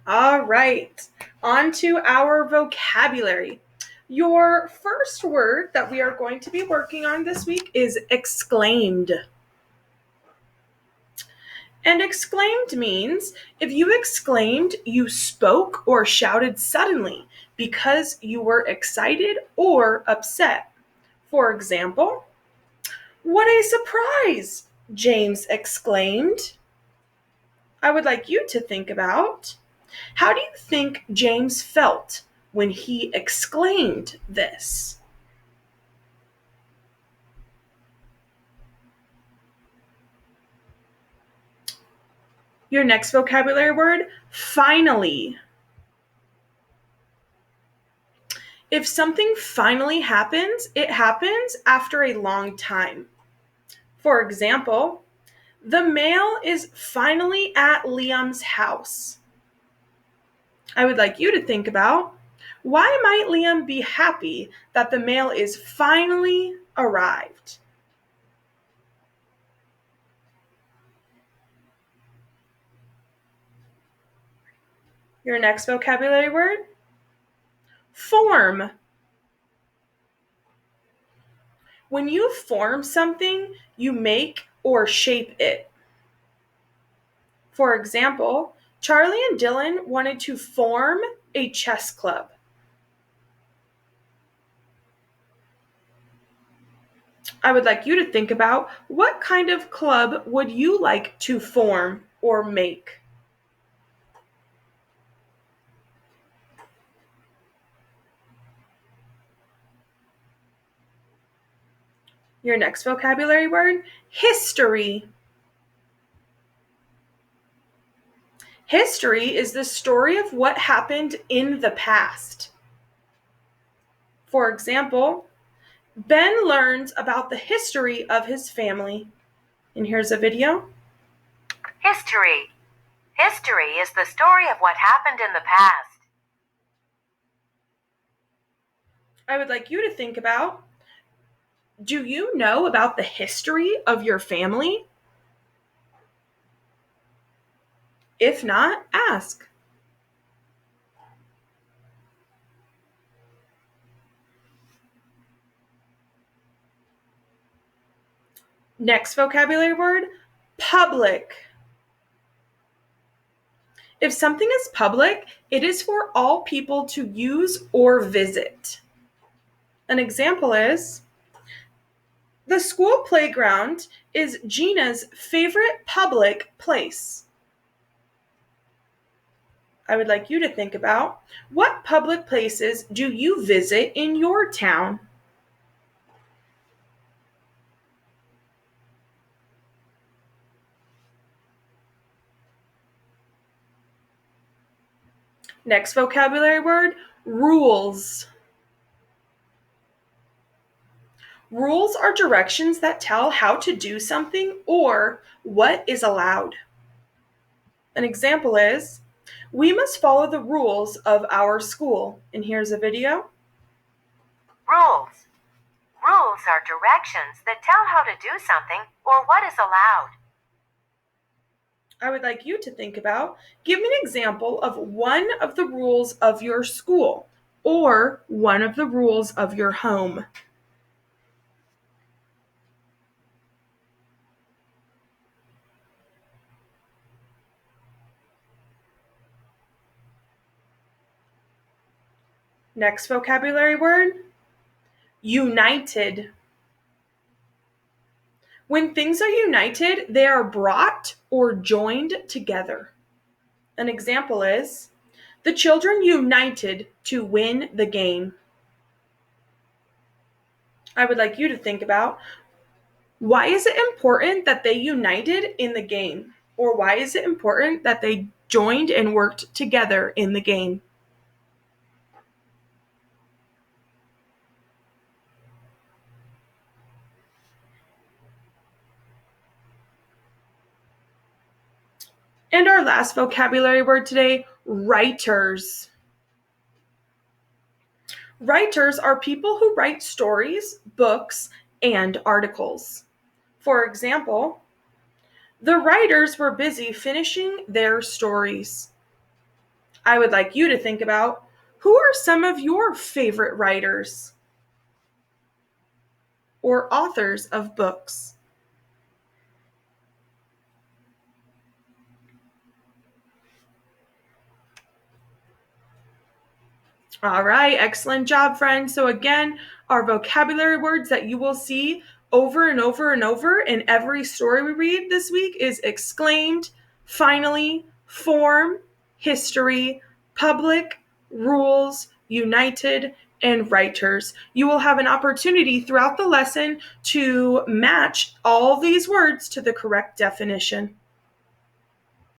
All right, on to our vocabulary. Your first word that we are going to be working on this week is exclaimed. And exclaimed means if you exclaimed, you spoke or shouted suddenly because you were excited or upset. For example, "What a surprise!" James exclaimed. I would like you to think about, how do you think James felt when he exclaimed this? Your next vocabulary word, finally. If something finally happens, it happens after a long time. For example, the mail is finally at Liam's house. I would like you to think about, why might Liam be happy that the mail is finally arrived? Your next vocabulary word, form. When you form something, you make or shape it. For example, Charlie and Dylan wanted to form a chess club. I would like you to think about, what kind of club would you like to form or make? Your next vocabulary word, history. History is the story of what happened in the past. For example, Ben learns about the history of his family. And here's a video. History. History is the story of what happened in the past. I would like you to think about, do you know about the history of your family? If not, ask. Next vocabulary word, public. If something is public, it is for all people to use or visit. An example is, the school playground is Gina's favorite public place. I would like you to think about, what public places do you visit in your town? Next vocabulary word, rules. Rules are directions that tell how to do something or what is allowed. An example is, we must follow the rules of our school. And here's a video. Rules. Rules are directions that tell how to do something or what is allowed. I would like you to think about, give me an example of one of the rules of your school or one of the rules of your home. Next vocabulary word, united. When things are united, they are brought or joined together. An example is, the children united to win the game. I would like you to think about, why is it important that they united in the game? Or why is it important that they joined and worked together in the game? And our last vocabulary word today, writers. Writers are people who write stories, books, and articles. For example, the writers were busy finishing their stories. I would like you to think about, who are some of your favorite writers or authors of books? All right, excellent job, friends. So, again, our vocabulary words that you will see over and over and over in every story we read this week is exclaimed, finally, form, history, public, rules, united, and writers. You will have an opportunity throughout the lesson to match all these words to the correct definition.